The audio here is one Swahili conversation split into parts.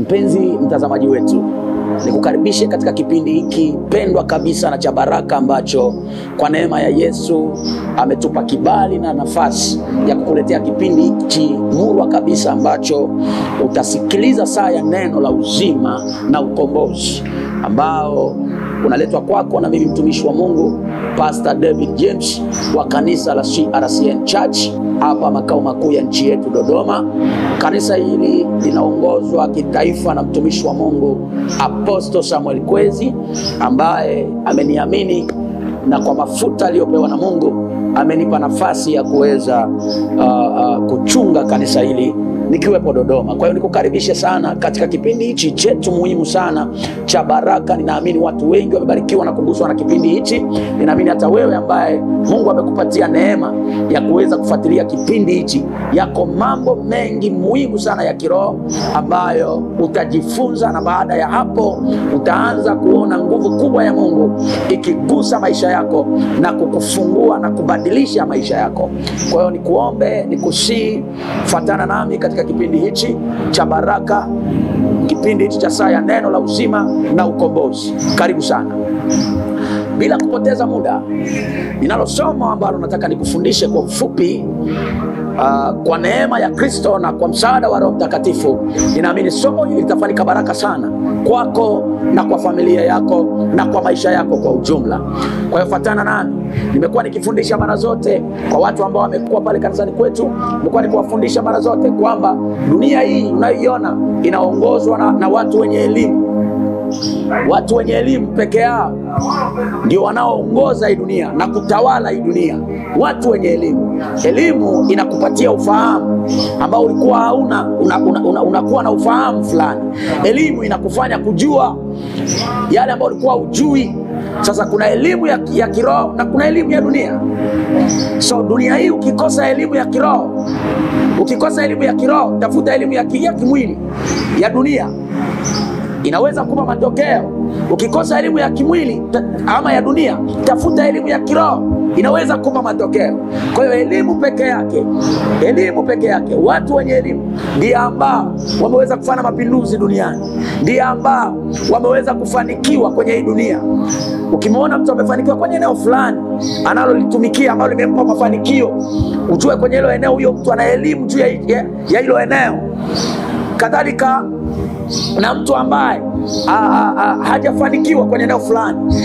Mpenzi mtazamaji wetu, nikukaribishe katika kipindi hiki pendwa kabisa na cha baraka ambacho kwa neema ya Yesu ametupa kibali na nafasi ya kukuletea kipindi hiki murwa kabisa ambacho utasikiliza saa ya neno la uzima na ukombozi ambao unaletwa kwako na mimi mtumishi wa Mungu Pastor David James wa kanisa la CRCN Church hapa makao makuu ya nchi yetu Dodoma. Kanisa hili linaongozwa kitaifa na mtumishi wa Mungu Apostle Samuel Kwezi ambaye ameniamini na kwa mafuta aliyopewa na Mungu amenipa nafasi ya kuweza kuchunga kanisa hili nikiwepo Dodoma. Kwa hiyo nikukaribishe sana katika kipindi hichi chetu muhimu sana cha baraka. Ninaamini watu wengi wamebarikiwa na kuguswa na kipindi hichi. Ninaamini hata wewe ambaye Mungu amekupatia neema ya kuweza kufuatilia kipindi hichi, yako mambo mengi muhimu sana ya kiroho ambayo utajifunza, na baada ya hapo utaanza kuona nguvu kubwa ya Mungu ikigusa maisha yako na kukufungua na kubadilisha maisha yako. Kwa hiyo nikuombe, nikusihi, fuatana nami katika kipindi hichi cha baraka, kipindi hichi cha saa ya neno la uzima na ukombozi. Karibu sana. Bila kupoteza muda, ninalo somo ambalo nataka nikufundishe kwa ufupi. Kwa neema ya Kristo na kwa msaada wa Roho Mtakatifu, ninaamini somo hili litafanyika baraka sana kwako na kwa familia yako na kwa maisha yako kwa ujumla. Kwa hiyo fuatana nami. Nimekuwa nikifundisha mara zote kwa watu ambao wamekuwa pale kanisani kwetu, nimekuwa nikiwafundisha mara zote kwamba dunia hii unayoiona inaongozwa na watu wenye elimu. Watu wenye elimu peke yao ndio wanaoongoza hii dunia na kutawala hii dunia. Watu wenye elimu. Elimu inakupatia ufahamu ambao ulikuwa hauna, unakuwa na ufahamu fulani. Elimu inakufanya kujua yale ambayo ulikuwa hujui. Sasa kuna elimu ya kiroho na kuna elimu ya dunia. So dunia hii ukikosa elimu ya kiroho, tafuta elimu ya kimwili ya dunia, inaweza kupa matokeo. Ukikosa elimu ya kimwili ama ya dunia, tafuta elimu ya kiroho, inaweza kupa matokeo. Kwa hiyo elimu peke yake, watu wenye elimu ndio ambao wameweza kufanya mapinduzi duniani, ndio ambao wameweza kufanikiwa kwenye hii dunia. Ukimwona mtu amefanikiwa kwenye eneo fulani analolitumikia ambalo limempa mafanikio, ujue kwenye hilo eneo huyo mtu ana elimu juu ya hilo eneo. Kadhalika na mtu ambaye hajafanikiwa kwenye eneo fulani,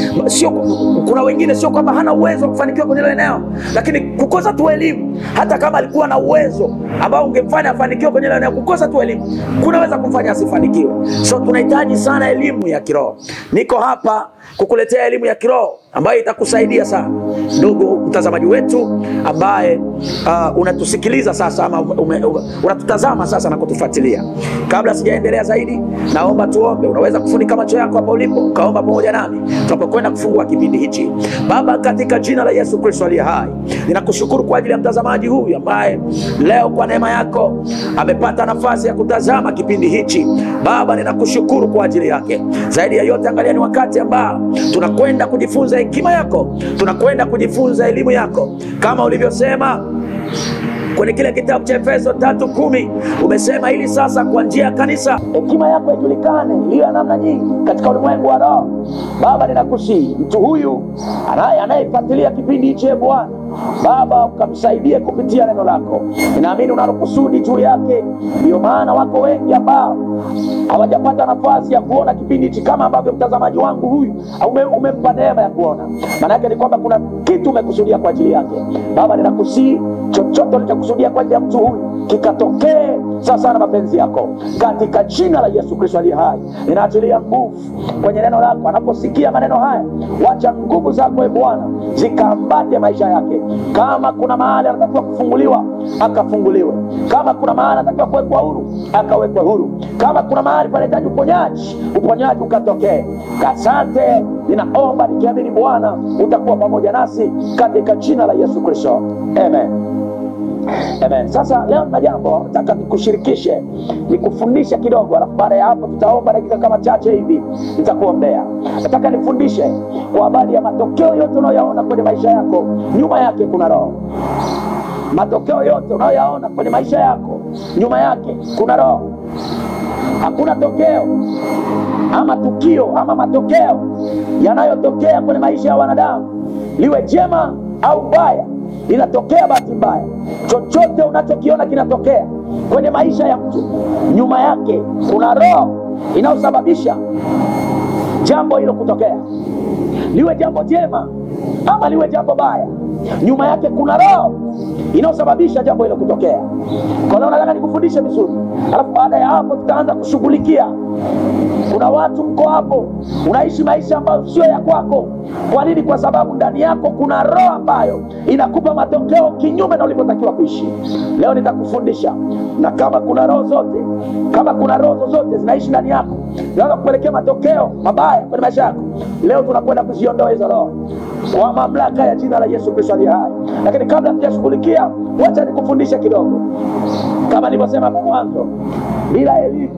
kuna wengine sio kwamba hana uwezo wa kufanikiwa kwenye eneo, lakini kukosa tu elimu. Hata kama alikuwa na uwezo ambao ungemfanya afanikiwe kwenye eneo, kukosa tu elimu kunaweza kumfanya asifanikiwe. So tunahitaji sana elimu ya kiroho. Niko hapa kukuletea elimu ya kiroho ambayo itakusaidia sana, ndugu mtazamaji wetu ambaye unatusikiliza sasa ama unatutazama sasa na kutufuatilia. Kabla sijaendelea zaidi, naomba tuombe. Unaweza kufunika macho yako hapo ulipo, kaomba pamoja nami tunapokwenda kufungua kipindi hichi. Baba, katika jina la Yesu Kristo aliye hai, ninakushukuru kwa ajili ya mtazamaji huyu ambaye leo kwa neema yako amepata nafasi ya kutazama kipindi hichi. Baba, ninakushukuru kwa ajili yake. Zaidi ya yote, angalia ni wakati ambao tunakwenda kujifunza hekima yako, tunakwenda kujifunza elimu yako, kama ulivyosema kwenye kile kitabu cha Efeso 3:10, umesema ili sasa kwa njia ya kanisa hekima yako ijulikane iliyo ya namna nyingi katika ulimwengu wa roho. Baba, ninakusihi mtu huyu anayefuatilia kipindi hichi, Bwana Baba, ukamsaidie kupitia neno lako. Ninaamini unalokusudi juu yake. Ndio maana wako wengi ambao hawajapata nafasi ya kuona kipindi hichi kama ambavyo mtazamaji wangu huyu umempa neema ya kuona. Maana yake ni kwamba kuna kitu umekusudia kwa ajili yake. Baba, ninakusihi chochote ulichokusudia kwa ajili ya mtu huyu kikatokee sasa na mapenzi yako, katika jina la Yesu Kristo aliye hai. Ninaachilia nguvu kwenye neno lako. Anaposikia maneno haya, wacha nguvu zako Bwana zikaambate maisha yake. Kama kuna mahali anatakiwa kufunguliwa, akafunguliwe. Kama kuna mahali anatakiwa kuwekwa huru, akawekwe huru. Kama kuna mahali panahitaji uponyaji ukatokee. Asante, ninaomba nikiamini Bwana utakuwa pamoja nasi katika jina la Yesu Kristo. Amen. Amen. Sasa leo na jambo nataka nikushirikishe, nikufundishe kidogo, alafu baada ya hapo tutaomba dakika kama chache hivi, nitakuombea. Nataka nifundishe kwa habari ya matokeo yote unayoyaona kwenye maisha yako, nyuma yake kuna roho. Matokeo yote unayoyaona kwenye maisha yako, nyuma yake kuna roho. Hakuna tokeo ama tukio ama matokeo yanayotokea kwenye maisha ya wanadamu, liwe jema au baya, linatokea bahati mbaya. Chochote unachokiona kinatokea kwenye maisha ya mtu, nyuma yake kuna roho inayosababisha jambo hilo kutokea. Liwe jambo jema ama liwe jambo baya, nyuma yake kuna roho inayosababisha jambo hilo kutokea. Kwa hiyo nataka nikufundishe vizuri, alafu baada ya hapo tutaanza kushughulikia. Kuna watu mko hapo unaishi maisha ambayo sio ya kwako. Kwa nini? Kwa sababu ndani yako kuna roho ambayo inakupa matokeo kinyume na ulivyotakiwa kuishi. Leo nitakufundisha, na kama kuna roho zote zinaishi ndani yako zinaweza kupelekea matokeo mabaya kwenye maisha yako, leo tunakwenda kuziondoa hizo roho kwa mamlaka ya jina la Yesu Kristo aliye hai. Lakini kabla tujashughulikia, wacha nikufundishe kidogo. Kama nilivyosema hapo mwanzo, bila elimu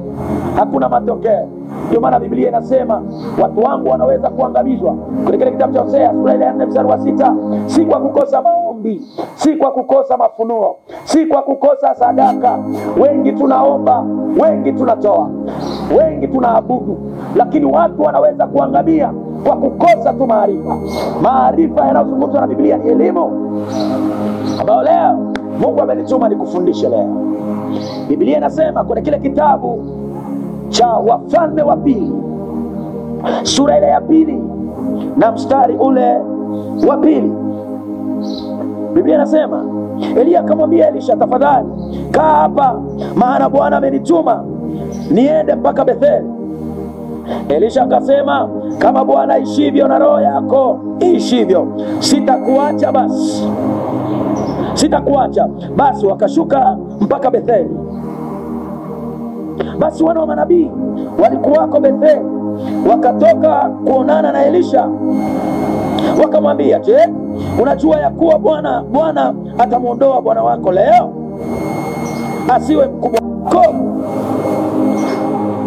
hakuna matokeo. Ndio maana Biblia inasema watu wangu wanaweza kuangamizwa. Kwenye kile kitabu cha Hosea sura ya 4 mstari wa 6, si kwa kukosa maombi, si kwa kukosa mafunuo, si kwa kukosa sadaka. Wengi tunaomba, wengi tunatoa, wengi tunaabudu, lakini watu wanaweza kuangamia kwa kukosa tu maarifa. Maarifa yanayozungumzwa na Biblia ni elimu ambayo leo Mungu amenituma nikufundishe leo. Biblia inasema kwenye kile kitabu cha Wafalme wa Pili sura ile ya 2 na mstari ule wa 2, Biblia inasema Elia akamwambia Elisha, tafadhali kaa hapa, maana Bwana amenituma niende mpaka Betheli. Elisha akasema, kama Bwana ishivyo na roho yako ishivyo, sitakuacha basi, sitakuacha. Basi wakashuka mpaka Betheli. Basi wana wa manabii walikuwako Betheli, wakatoka kuonana na Elisha, wakamwambia, je, unajua ya kuwa Bwana atamuondoa bwana wako leo, asiwe mkubwa wako?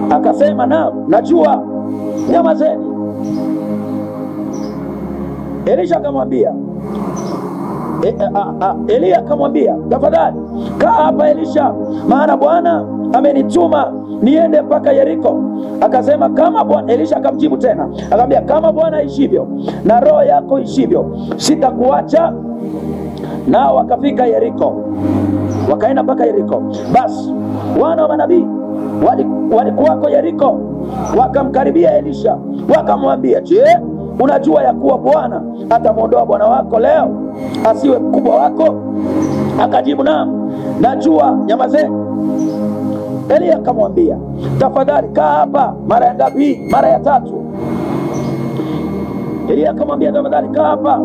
Akasema, naam, najua, nyamazeni. Elisha akamwambia, Elia akamwambia, tafadhali kaa hapa Elisha, maana Bwana amenituma niende mpaka Yeriko. Akasema, kama Bwana, Elisha akamjibu tena akamwambia, kama Bwana ishivyo na roho yako ishivyo, sitakuacha. Nao wakafika Yeriko, wakaenda mpaka Yeriko. Basi wana wa manabii walikuwako Yeriko, wakamkaribia Elisha, wakamwambia, je, unajua ya kuwa Bwana atamuondoa bwana wako leo, asiwe mkubwa wako? Akajibu, naam, najua, nyamazeni. Elia akamwambia, tafadhali kaa hapa. Mara ya ngapi? Mara ya 3. Elia akamwambia, tafadhali kaa hapa,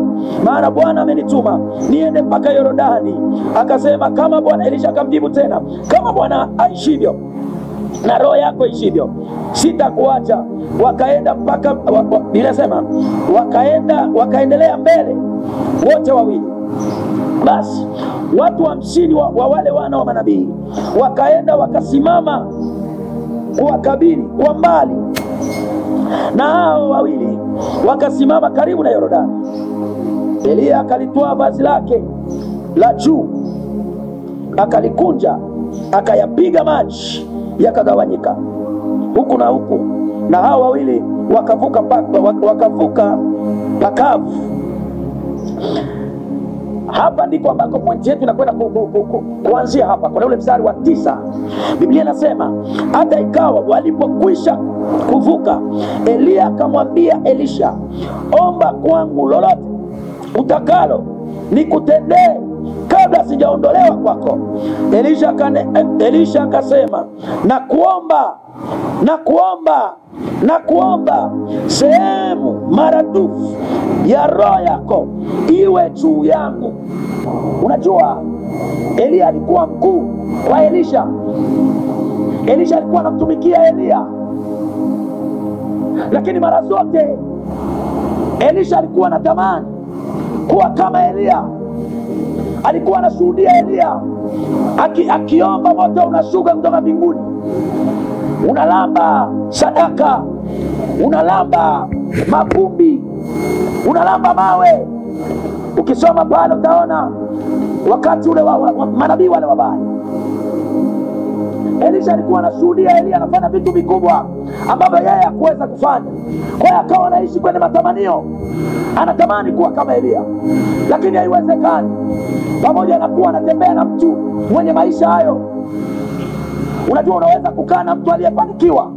maana Bwana amenituma niende mpaka Yordani. Akasema, kama Bwana. Elisha akamjibu tena, kama Bwana aishivyo na roho yako ishivyo, sitakuacha. Wakaenda mpaka, inasema wakaendelea mbele wote wawili. Basi watu 50 wa wale wana wa manabii wakaenda wakasimama kuwakabili kwa mbali, na hao wawili wakasimama karibu na Yordani. Elia akalitwaa vazi lake la juu, akalikunja, akayapiga maji yakagawanyika huku na huku, na hao wawili wakavuka pakavu. Hapa ndiko ambako pointi yetu inakwenda kuanzia hapa. Kwa ule mstari wa 9, Biblia inasema, hata ikawa walipokwisha kuvuka, Elia akamwambia Elisha, omba kwangu lolote utakalo nikutendee kabla sijaondolewa kwako. Elisha akasema, nakuomba sehemu maradufu ya roho yako iwe juu yangu. Unajua, Elia alikuwa mkuu wa Elisha. Elisha alikuwa anamtumikia Elia, lakini mara zote Elisha alikuwa anatamani kuwa kama Elia. Alikuwa anashuhudia Elia akiomba, moto unashuka kutoka mbinguni, unalamba sadaka, unalamba mavumbi, unalamba mawe. Ukisoma pale utaona wakati ule wa manabii wale wa Baali, Elisha alikuwa anashuhudia Elia anafanya vitu vikubwa ambavyo yeye hakuweza kufanya. Kwa hiyo akawa anaishi kwenye matamanio, anatamani kuwa kama Elia, lakini haiwezekani. Pamoja na kuwa anatembea na mtu mwenye maisha hayo. Unajua, unaweza kukaa na mtu aliyefanikiwa,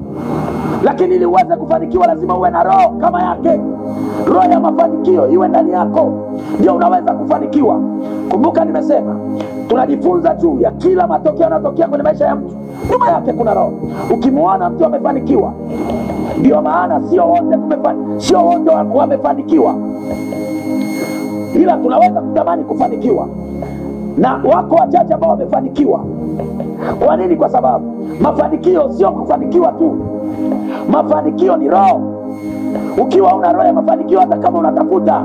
lakini ili uweze kufanikiwa lazima uwe na roho kama yake. Roho ya mafanikio iwe ndani yako, ndio unaweza kufanikiwa. Kumbuka nimesema tunajifunza juu ya kila matokeo yanayotokea kwenye maisha ya mtu, nyuma yake kuna roho. Ukimuona mtu amefanikiwa, ndio maana sio wote wamefanikiwa, ila tunaweza kutamani kufanikiwa, na wako wachache ambao wamefanikiwa. Kwa nini? Kwa sababu mafanikio sio kufanikiwa tu, mafanikio ni roho. Ukiwa una roho ya mafanikio, hata kama unatafuta,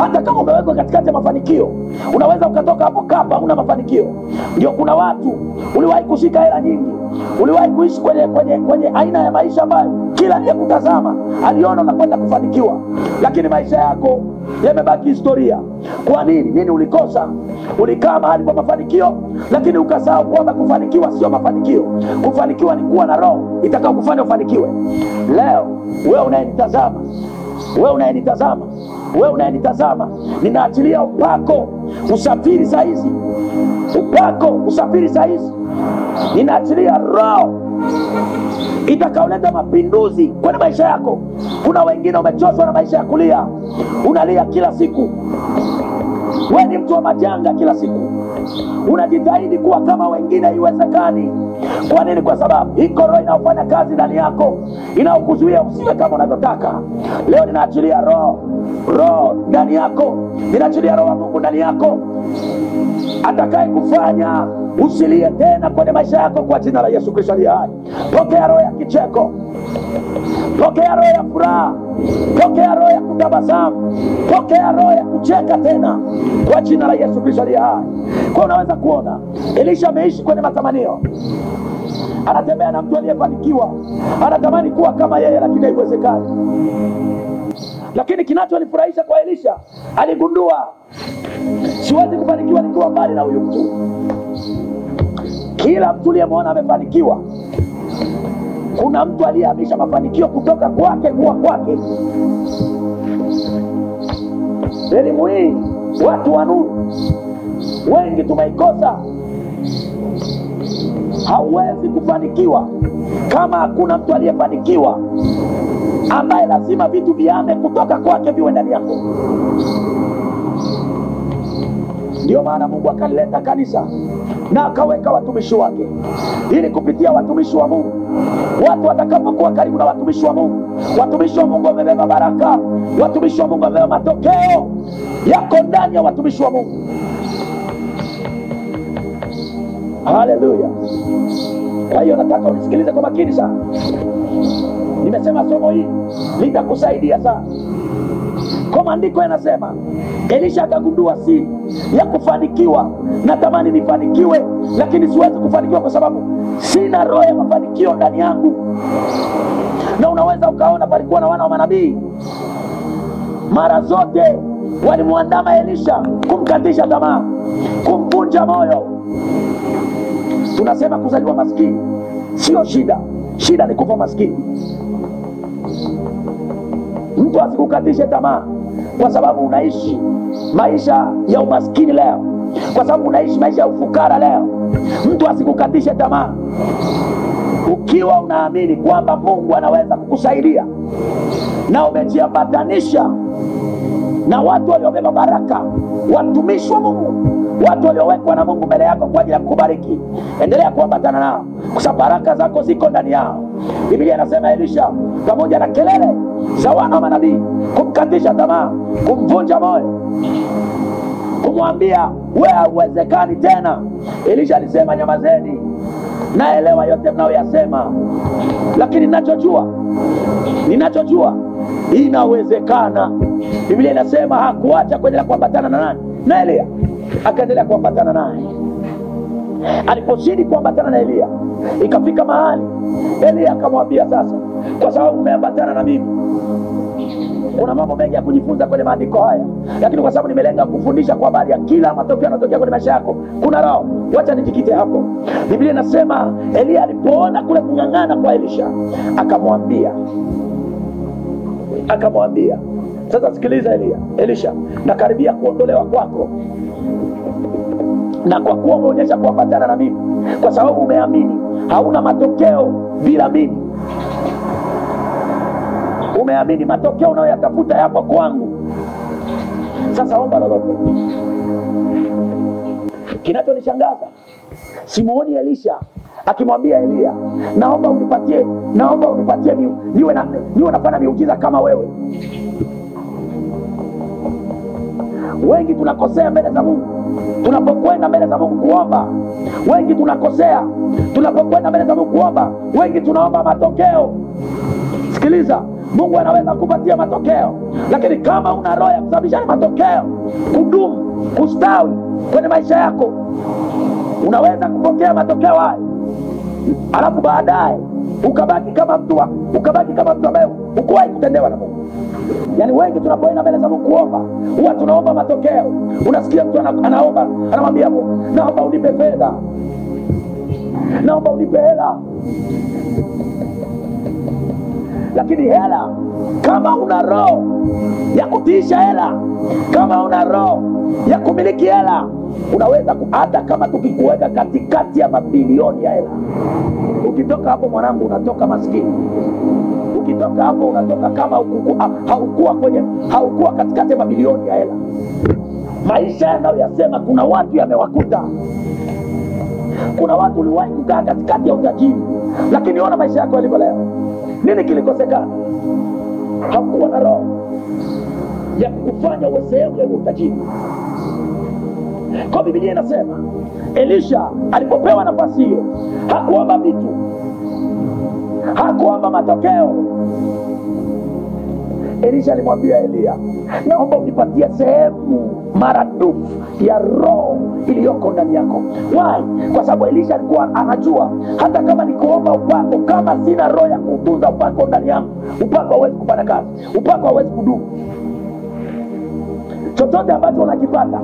hata kama umewekwa katikati ya mafanikio, unaweza ukatoka hapo kapa una mafanikio. Ndio kuna watu uliwahi kushika hela nyingi, uliwahi kuishi kwenye aina ya maisha ambayo kila aliyekutazama aliona unakwenda kufanikiwa, lakini maisha yako yamebaki historia. Kwa nini? Nini ulikosa? Ulikaa mahali pa mafanikio, lakini ukasahau kwamba kufanikiwa sio mafanikio. Kufanikiwa ni kuwa na roho itakao kufanya ufanikiwe. Leo wewe unayenitazama, ninaachilia upako usafiri saa hizi. Ninaachilia roho itakaoleta mapinduzi kwenye maisha yako. Kuna wengine umechoshwa na maisha ya kulia, unalia kila siku. Wewe ni mtu wa majanga kila siku, unajitahidi kuwa kama wengine, haiwezekani. Kwa nini? Kwa sababu iko roho inayofanya kazi ndani yako, inayokuzuia usiwe kama unavyotaka. Leo ninaachilia roho ndani yako, ninaachilia roho wa Mungu ndani yako, atakaye kufanya usilie tena kwenye maisha yako kwa jina la Yesu Kristo aliye hai. Pokea roho ya kicheko, pokea roho ya furaha, pokea roho ya kutabasamu, pokea roho ya kucheka tena kwa jina la Yesu Kristo aliye hai. Kwa unaweza kuona Elisha ameishi kwenye matamanio, anatembea na mtu aliyefanikiwa, anatamani kuwa kama yeye, lakini haiwezekani. Lakini kinachonifurahisha kwa Elisha, aligundua siwezi kufanikiwa nikiwa mbali na huyu mtu. Kila mtu aliyemwona amefanikiwa, kuna mtu aliyehamisha mafanikio kutoka kwake kuwa kwake. Elimu hii watu wa nuru wengi tumeikosa. Hauwezi kufanikiwa kama hakuna mtu aliyefanikiwa ambaye lazima vitu viame kutoka kwake viwe ndani yako. Ndio maana Mungu akalileta kanisa na akaweka watumishi wake, ili kupitia watumishi wa Mungu, watu watakapokuwa karibu na watumishi wa Mungu, watumishi wa Mungu wamebeba baraka, watumishi wa Mungu wamebeba matokeo yako ndani ya watumishi wa Mungu. Haleluya. Kwa hiyo nataka unisikilize kwa makini sana. Nimesema somo hili litakusaidia sana. Kwa maandiko yanasema Elisha akagundua siri ya kufanikiwa. Natamani nifanikiwe, lakini siwezi kufanikiwa kwa sababu sina roho ya mafanikio ndani yangu. Na unaweza ukaona palikuwa na wana wa manabii, mara zote walimuandama Elisha kumkatisha tamaa, kumvunja moyo. Tunasema kuzaliwa maskini sio shida, shida ni kufa maskini. Mtu asikukatishe tamaa kwa sababu unaishi maisha ya umaskini leo, kwa sababu unaishi maisha ya ufukara leo. Mtu asikukatishe tamaa. Ukiwa unaamini kwamba Mungu anaweza kukusaidia na umejiambatanisha na watu waliobeba baraka, watumishi wa Mungu, watu waliowekwa na Mungu mbele yako kwa ajili ya kukubariki, endelea kuambatana nao, kwa sababu baraka zako ziko ndani yao. Biblia inasema Elisha pamoja na kelele za wana wa manabii kumkatisha tamaa, kumvunja moyo, kumwambia wewe hauwezekani tena, Elisha alisema nyamazeni, naelewa yote mnayoyasema, lakini ninachojua inawezekana. Biblia inasema hakuacha kuendelea kuambatana na nani? Na Elia. Akaendelea kuambatana naye. Alipozidi kuambatana na Elia, ikafika mahali Elia akamwambia, sasa kwa sababu umeambatana na mimi, Kuna mambo mengi ya kujifunza kwenye maandiko haya, lakini kwa sababu nimelenga kufundisha kwa habari ya kila matokeo yanayotokea kwenye maisha yako, kuna roho. Wacha nijikite hapo. Biblia inasema Elia alipoona kule kung'ang'ana kwa Elisha, akamwambia, sasa sikiliza Elisha, nakaribia kuondolewa kwako, na kwa kuwa umeonyesha kuambatana na mimi, kwa sababu umeamini, hauna matokeo bila mimi. Umeamini matokeo unayoyatafuta yapo kwangu. Sasa omba lolote. Kinachonishangaza, simuoni Elisha akimwambia Elia, naomba unipatie niwe nafanya miujiza kama wewe. Wengi tunakosea mbele za Mungu tunapokwenda mbele za Mungu kuomba. Wengi tunakosea tunapokwenda mbele za Mungu kuomba. Wengi tunaomba matokeo. Sikiliza, Mungu anaweza kupatia matokeo, lakini kama una roho ya kusababisha matokeo kudumu, kustawi kwenye maisha yako, unaweza kupokea matokeo haya, alafu baadaye ukabaki kama mtu ambaye hukuwahi kutendewa na Mungu. Yaani wengi tunapoenda mbele za Mungu kuomba, huwa tunaomba matokeo. Unasikia mtu anaomba, anamwambia Mungu, naomba unipe fedha, naomba unipe hela. Lakini hela, kama una roho ya kutiisha hela, kama una roho ya kumiliki hela, unaweza hata kama tukikuweka katikati ya mabilioni ya hela, ukitoka hapo mwanangu unatoka maskini. Ukitoka hapo unatoka kama haukuwa katikati ya mabilioni ya hela. Maisha yanayoyasema kuna watu yamewakuta. Kuna watu uliwahi kukaa katikati ya utajiri, lakini ona maisha yako yalivyo leo. Nini kilikosekana? Hakuwa na roho ya kufanya uwe sehemu ya utajiri. Kwa Biblia inasema Elisha alipopewa nafasi hiyo, hakuomba vitu, hakuomba matokeo. Elisha alimwambia Elia, naomba unipatie sehemu maradufu ya roho iliyoko ndani yako. Why? Kwa sababu Elisha alikuwa anajua, hata kama nikuomba upako, kama sina roho ya kutunza upako ndani yangu, upako hauwezi kufanya kazi, upako hauwezi kudumu. Chochote ambacho unakipata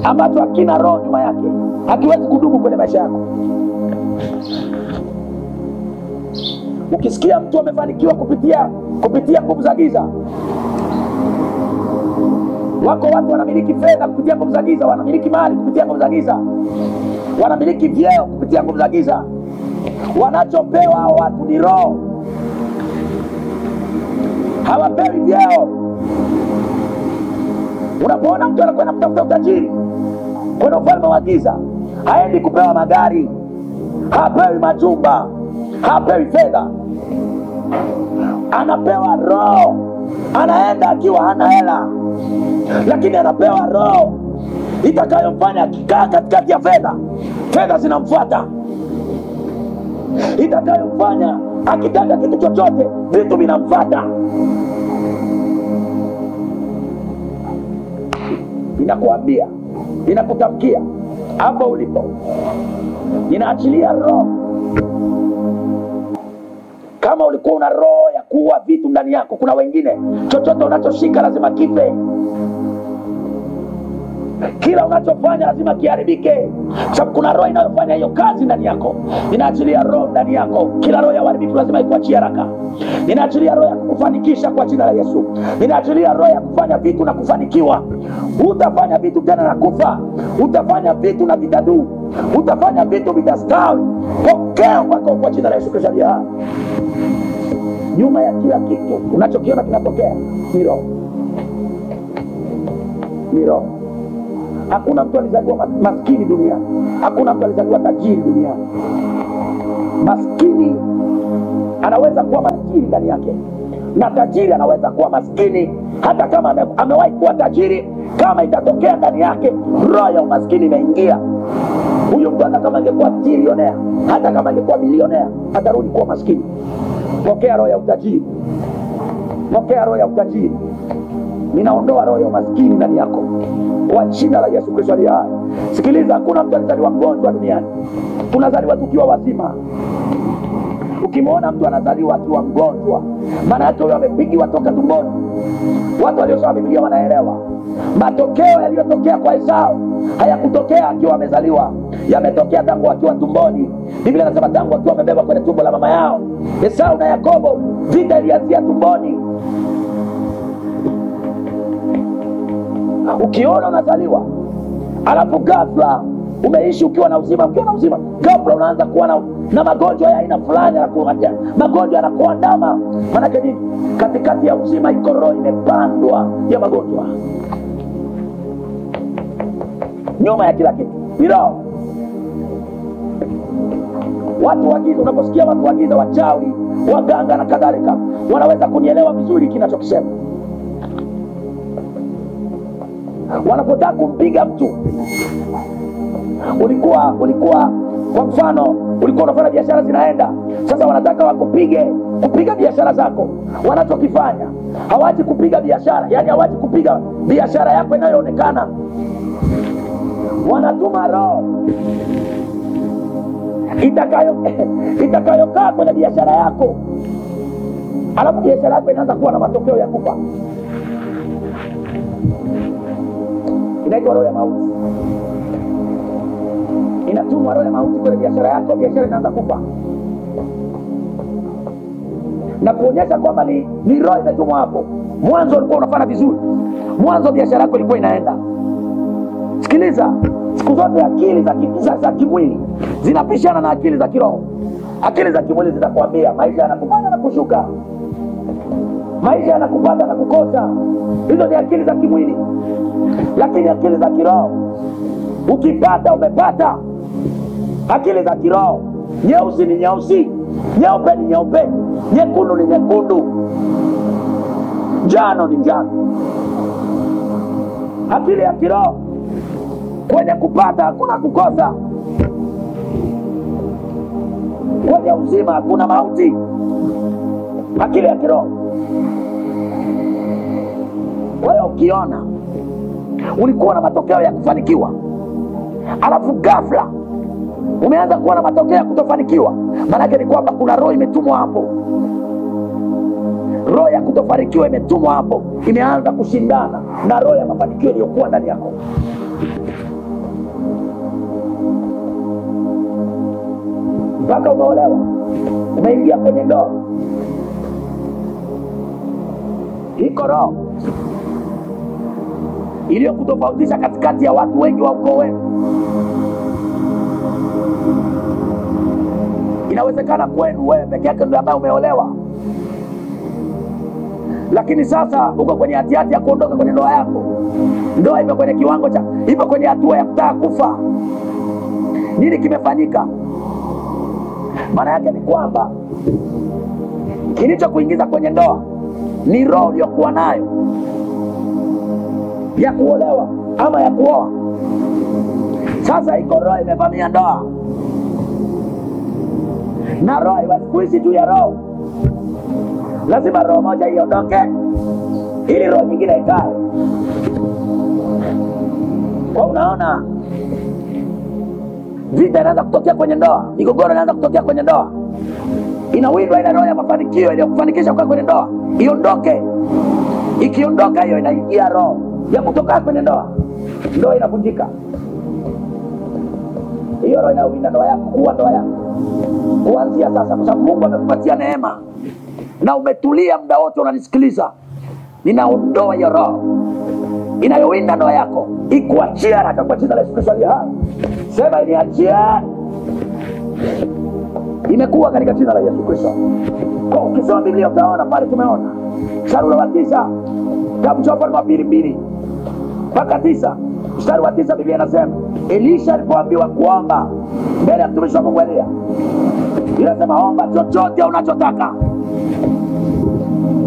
ambacho hakina roho nyuma yake, hakiwezi kudumu kwenye maisha yako. Ukisikia mtu amefanikiwa kupitia nguvu za giza, wako watu wanamiliki fedha kupitia nguvu za giza, wanamiliki mali kupitia nguvu za giza, wanamiliki vyeo kupitia nguvu za giza. Wanachopewa hao watu ni roho, hawapewi vyeo. Unapoona mtu anakwenda kutafuta utajiri kwenye ufalme wa giza, haendi kupewa magari, hapewi majumba, hapewi fedha, anapewa roho. Anaenda akiwa hana hela, lakini anapewa roho itakayomfanya akikaa katikati ya fedha zinamfuata, itakayomfanya akitaka kitu chochote vitu vinamfuata. Ninakuambia, ninakutamkia hapo ulipo, ninaachilia roho. Kama ulikuwa una roho ya kuua vitu ndani yako, kuna wengine chochote unachoshika lazima kife, kila unachofanya lazima kiharibike, sababu kuna roho inayofanya hiyo kazi ndani yako. Ninaachilia roho ndani yako, kila roho ya uharibifu lazima ikuachie haraka. Ninaachilia roho ya kukufanikisha kwa jina la Yesu. Ninaachilia roho ya kufanya vitu na kufanikiwa. Utafanya vitu tena na kufa, utafanya vitu na vitadu, utafanya vitu vitastawi. Pokea kwako kwa jina la Yesu Kristo. Nyuma ya kila kitu unachokiona kinatokea ni roho, ni roho. Hakuna mtu alizaliwa maskini duniani, hakuna mtu alizaliwa tajiri duniani. Maskini anaweza kuwa maskini ndani yake, na tajiri anaweza kuwa maskini hata kama amewahi kuwa tajiri. Kama itatokea ndani yake roho ya umaskini imeingia, huyo mtu hata kama angekuwa trilionea, hata kama angekuwa milionea, atarudi kuwa maskini. Pokea roho ya utajiri, pokea roho ya utajiri. Ninaondoa roho ya umaskini ndani yako kwa jina la Yesu Kristo aliye hai. Sikiliza, hakuna mtu alizaliwa mgonjwa duniani. Tunazaliwa tukiwa wazima. Ukimwona mtu anazaliwa akiwa mgonjwa, maana yake huyo amepigiwa toka tumboni. Watu waliosoma Biblia wanaelewa matokeo yaliyotokea kwa Esau hayakutokea akiwa amezaliwa, yametokea tangu akiwa tumboni. Biblia inasema tangu akiwa amebeba kwenye tumbo la mama yao. Esau na Yakobo, vita ilianzia tumboni. Ukiona unazaliwa alafu ghafla umeishi ukiwa na uzima, ghafla unaanza kuwa na magonjwa ya aina fulani, magonjwa yanakuandama. Maana yake katikati ya uzima iko roho imepandwa ya magonjwa. Nyuma ya kila kitu ni roho. Watu wa giza, unaposikia watu wa giza, wachawi, waganga na kadhalika, wanaweza kunielewa vizuri kinachokisema. Wanapotaka kumpiga mtu, ulikuwa kwa mfano ulikuwa unafanya biashara zinaenda, sasa wanataka kupiga biashara zako. Wanachokifanya, hawaji kupiga biashara, yani hawaji kupiga biashara yako inayoonekana. Wanatuma roho itakayokaa kwenye biashara yako, alafu biashara yako inaanza kuwa na matokeo ya kufa. Inaitwa roho ya mauti. Inatumwa roho ya mauti kwenye biashara yako, biashara inaanza kufa, na kuonyesha kwamba ni roho imetumwa hapo. Mwanzo ulikuwa unafanya vizuri, mwanzo biashara yako ilikuwa inaenda. Sikiliza, siku zote akili za kimwili zinapishana na akili za kiroho. Akili za kimwili zinakwambia maisha yanakupanda na kushuka, maisha yanakupanda na kukosa. Hizo ni akili za kimwili. Lakini akili za kiroho, ukipata umepata. Akili za kiroho, nyeusi ni nyeusi, nyeupe ni nyeupe, nyekundu ni nyekundu, njano ni njano. Akili ya kiroho, kwenye kupata hakuna kukosa, kwenye uzima hakuna mauti. Akili ya kiroho. Kwa hiyo ukiona ulikuwa na matokeo ya kufanikiwa, alafu ghafla umeanza kuwa na matokeo ya kutofanikiwa, maana yake ni kwamba kuna roho imetumwa hapo. Roho ya kutofanikiwa imetumwa hapo, imeanza kushindana na roho ya mafanikio iliyokuwa ndani yako. Mpaka umeolewa, umeingia kwenye ndoa, iko roho iliyokutofautisha katikati ya watu wengi wa ukoo wenu. Inawezekana kwenu wewe peke yake ndio ambaye umeolewa, lakini sasa uko kwenye hatihati ya kuondoka kwenye ndoa yako. Ndoa ipo kwenye kiwango ipo kwenye hatua ya kutaka kufa. Nini kimefanyika? Maana yake ni kwamba kilichokuingiza kwenye ndoa ni roho uliyokuwa nayo ya kuolewa ama ya kuoa. Sasa iko roho imevamia ndoa, na roho haiwezi kuishi juu ya roho. Lazima roho moja iondoke ili roho nyingine ikae. Kwa unaona, vita inaanza kutokea kwenye ndoa, migogoro inaanza kutokea kwenye ndoa. Inawindwa ile roho ya mafanikio iliyokufanikisha kwa kwenye ndoa, iondoke. Ikiondoka hiyo, inaingia roho ya kutoka kwenye ndoa, ndoa inavunjika. Hiyo roho inawinda ndoa yako, kuwa ndoa yako kuanzia sasa, kwa sababu Mungu amekupatia neema na umetulia muda wote unanisikiliza. Ninaondoa hiyo roho inayowinda ndoa yako, ikuachie haraka kwa jina la Yesu Kristo aliye hai. Sema niachie. Imekuwa katika jina la Yesu Kristo. Kwa ukisoma Biblia utaona pale tumeona Samueli wa 9, kitabu cha Wafalme wa 2:2 mpaka 9. Mstari wa 9 Biblia inasema Elisha alipoambiwa kuomba mbele ya mtumishi wa Mungu Elia, inasema omba chochote unachotaka.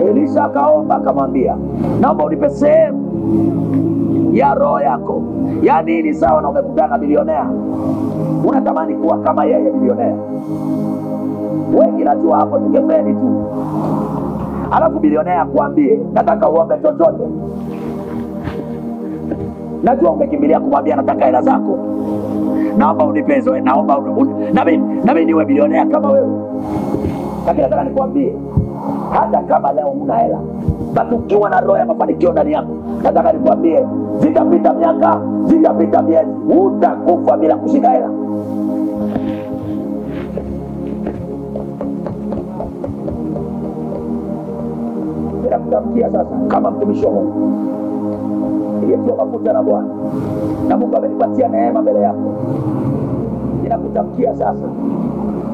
Elisha akaomba akamwambia, naomba unipe sehemu ya roho yako. Yaani ni sawa na umekutana bilionea, unatamani kuwa kama yeye bilionea. Wengi najua hapo tungefeli tu. Alafu bilionea akwambie nataka uombe chochote. Najua ungekimbilia kumwambia nataka hela zako, naomba unipe hizo, naomba na mimi niwe bilionea kama wewe. Lakini nataka nikwambie, hata kama leo una hela, basi ukiwa na roho ya mafanikio ndani yako, nataka nikwambie, zitapita miaka, zitapita miezi, utakufa bila kushika hela. Ninakutamkia sasa kama mtumishi wa Mungu aliyetiwa mafuta na Bwana, na Mungu amenipatia neema mbele yako. Ninakutamkia sasa,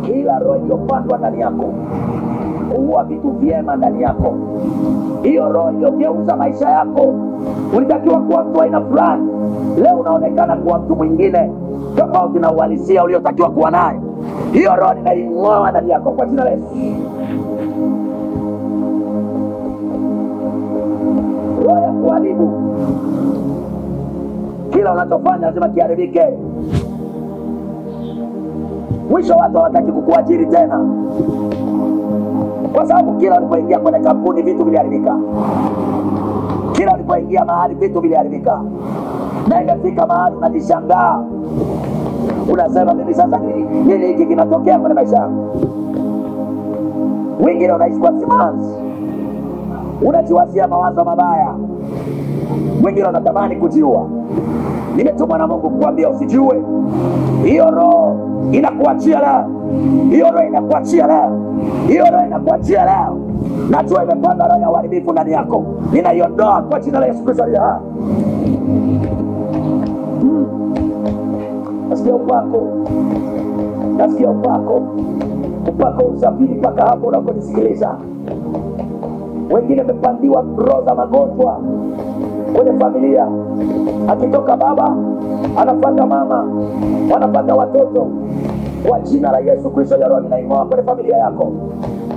kila roho iliyopandwa ndani yako kuua vitu vyema ndani yako, hiyo roho iliyogeuza maisha yako, ulitakiwa kuwa mtu aina fulani, leo unaonekana kuwa mtu mwingine tofauti na uhalisia uliotakiwa kuwa nayo, hiyo roho ninaing'oa ndani yako kwa jina la Yesu. Roho ya kuharibu, kila unachofanya lazima kiharibike. Mwisho watu hawataki kukuajiri tena, kwa sababu kila ulipoingia kwenye kampuni vitu viliharibika, kila ulipoingia mahali vitu viliharibika, na ikafika mahali unajishangaa, unasema mimi sasa nini hiki kinatokea kwenye maisha yangu? Wengine unaishi kwa simanzi, unajiwazia mawazo mabaya, wengine wanatamani kujiua. Nimetumwa na Mungu kuambia usijiue. Hiyo roho inakuachia leo, hiyo roho inakuachia leo, hiyo roho inakuachia leo. Najua imepanda roho ya uharibifu ndani yako, ninaiondoa kwa jina la Yesu Kristo aliye hai. Nasikia upako, nasikia upako, upako usafiri mpaka hapo unaponisikiliza. Wengine wamepandiwa roho za magonjwa kwenye familia, akitoka baba anafuata mama, wanapata watoto. Kwa jina la Yesu Kristo ya roho ninaing'oa kwenye familia yako,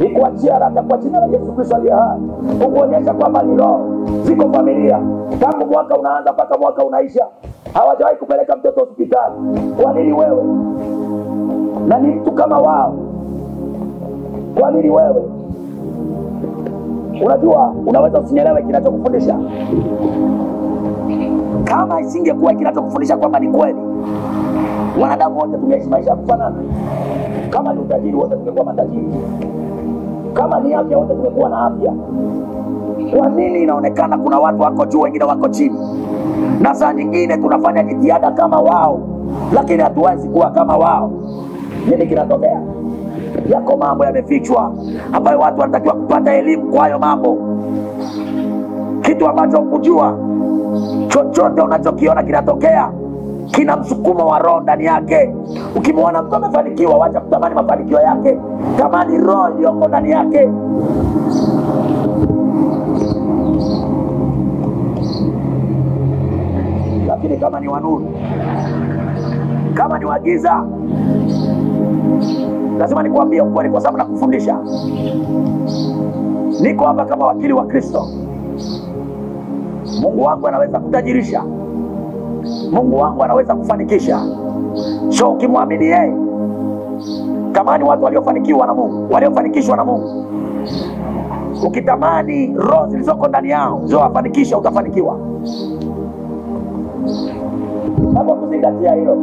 nikuachia haraka kwa jina la Yesu Kristo aliye hai. Ukuonyesha kwamba ni roho ziko familia, tangu mwaka unaanza mpaka mwaka unaisha, hawajawahi kupeleka mtoto hospitali. Kwa nini wewe? Na ni mtu kama wao, kwa nini wewe? Unajua, unaweza usinielewe kinachokufundisha. Kama isingekuwa kinachokufundisha kwamba ni kweli, wanadamu wote tungeishi maisha ya kufanana. Kama ni utajiri, wote tungekuwa matajiri. Kama ni afya, wote tungekuwa na afya. Kwa nini inaonekana kuna watu wako juu, wengine wako chini? Na saa nyingine tunafanya jitihada kama wao, lakini hatuwezi kuwa kama wao. Nini kinatokea? Yako mambo yamefichwa ambayo watu wanatakiwa kupata elimu kwa hayo mambo. Kitu ambacho hukujua, chochote unachokiona kinatokea, kina msukumo wa roho ndani yake. Ukimwona mtu amefanikiwa, wacha kutamani mafanikio yake, tamani roho iliyoko ndani yake. Lakini kama ni wa nuru, kama ni wa giza, lazima nikuambie ukweli, kwa sababu nakufundisha. Niko hapa kama wakili wa Kristo. Mungu wangu anaweza kutajirisha, Mungu wangu anaweza kufanikisha. So ukimwamini yeye, tamani watu waliofanikiwa na Mungu, waliofanikishwa na Mungu. Ukitamani roho zilizoko ndani yao zio wafanikisha, utafanikiwa. Hapo kuzingatia hilo,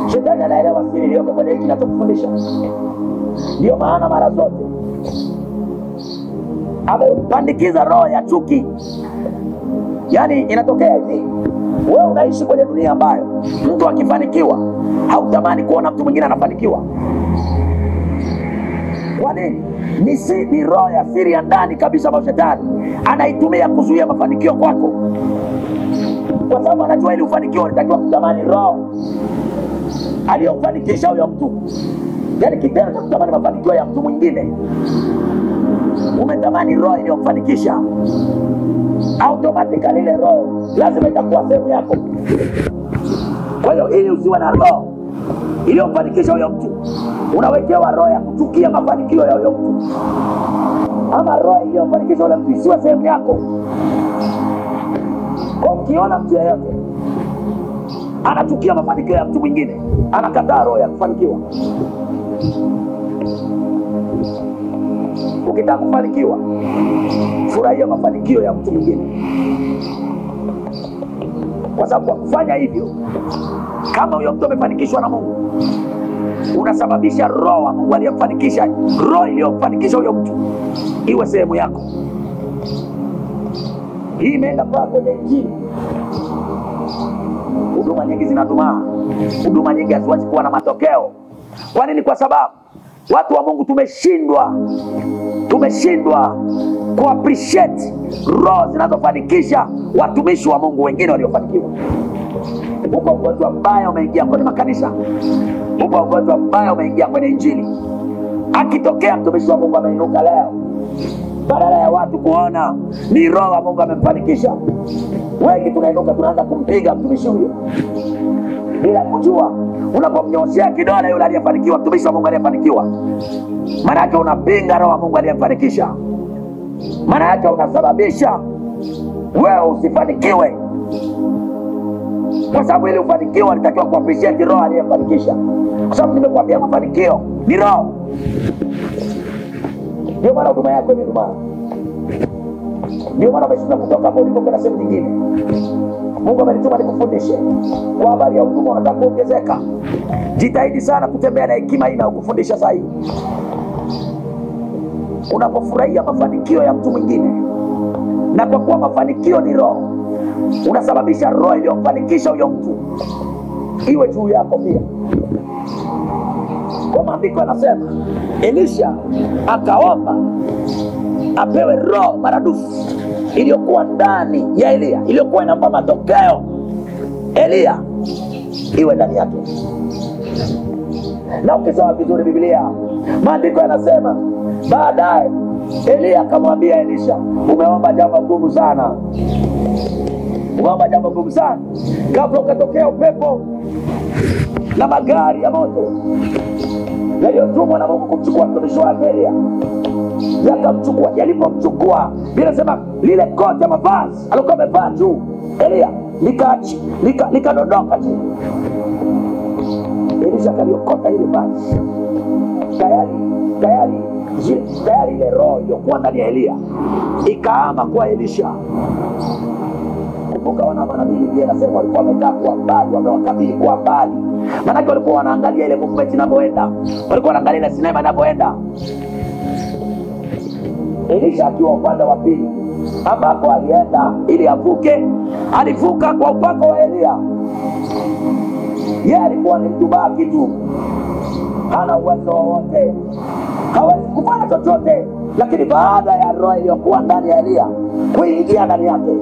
Shetani anaelewa siri iliyoko kwenye hiki ninachokufundisha. Ndio maana mara zote amepandikiza roho ya chuki. Yaani inatokea hivi, wewe unaishi kwenye dunia ambayo mtu akifanikiwa hautamani kuona mtu mwingine anafanikiwa. Kwa nini? Ni roho ya siri ya ndani kabisa ambayo Shetani anaitumia kuzuia mafanikio kwako. Kwa sababu anajua ili ufanikiwe unatakiwa kutamani roho aliyofanikisha huyo mtu. Yaani kitendo cha kutamani mafanikio ya mtu mwingine, umetamani roho iliyofanikisha, automatically ile roho lazima itakuwa sehemu yako. Kwa hiyo ili usiwe na roho iliyofanikisha huyo mtu, unawekewa roho ya kuchukia mafanikio ya huyo mtu. Ama roho iliyofanikisha huyo mtu isiwe sehemu yako. Kwa ukiona mtu yeyote anachukia mafanikio ya mtu mwingine, anakataa roho ya kufanikiwa. Ukitaka kufanikiwa, furahia mafanikio ya mtu mwingine. Kwa sababu kwa kufanya hivyo, kama huyo mtu amefanikishwa na Mungu, unasababisha roho wa Mungu aliyemfanikisha, roho iliyomfanikisha huyo mtu iwe sehemu yako. Hii imeenda kwa kwenye Injili. Huduma nyingi zinadumaa, huduma nyingi haziwezi kuwa na matokeo. Kwa nini? Kwa sababu watu wa Mungu tumeshindwa ku appreciate roho zinazofanikisha watumishi wa Mungu wengine waliofanikiwa. Uko ugonjwa mbaya umeingia kwenye makanisa, uko ugonjwa mbaya umeingia kwenye Injili. Akitokea mtumishi wa Mungu ameinuka leo, badala ya watu kuona ni roho wa Mungu amemfanikisha, wengi tunainuka tunaanza kumpiga mtumishi huyo bila kujua. Unapomnyoshea kidole yule aliyefanikiwa, mtumishi wa Mungu aliyefanikiwa, maana yake unapinga roho wa Mungu aliyemfanikisha. Maana yake unasababisha wewe usifanikiwe, kwa sababu ili ufanikiwe unatakiwa kuappreciate roho aliyemfanikisha. Kwa sababu nimekuambia mafanikio ni roho. Ndio maana huduma yako imedumaa. Ndio maana umeshinda kutoka hapo ulipo kwenda sehemu nyingine. Mungu amenituma nikufundishe. Kwa habari ya huduma unataka kuongezeka, jitahidi sana kutembea na hekima hii na kufundisha sahihi. Unapofurahia mafanikio ya mtu mwingine, na kwa kuwa mafanikio ni roho, unasababisha roho iliyomfanikisha huyo mtu iwe juu yako pia. Kwa maandiko yanasema Elisha akaomba apewe roho maradufu iliyokuwa ndani ya Elia, iliyokuwa inampa matokeo Elia, iwe ndani yake. Na ukisoma vizuri Biblia, maandiko yanasema baadaye Elia akamwambia Elisha, umeomba jambo gumu sana, umeomba jambo gumu sana. Kabla ukatokea upepo na magari ya moto yaliyotumwa na Mungu kumchukua mtumishi wake Elia, yakamchukua. Yalipomchukua, inasema lile koti ya mavazi alikuwa amevaa juu Elia likadondoka chini. Elisha kaliokota ile vazi. Tayari ile roho iliyokuwa ndani ya Elia ikaama kwa Elisha. Kumbuka wana manabii, Biblia inasema walikuwa wamekaa kwa mbali, wamewakabili kwa mbali. Maana walikuwa wanaangalia ile movement inapoenda, walikuwa wanaangalia ile sinema inapoenda. Elisha akiwa upande wa pili ambapo alienda ili avuke, alivuka kwa upako wa Elia. Yeye alikuwa ni mtu baki tu, hana uwezo wowote, hawezi kufanya chochote. Lakini baada ya roho iliyokuwa ndani ya Elia kuingia ndani yake,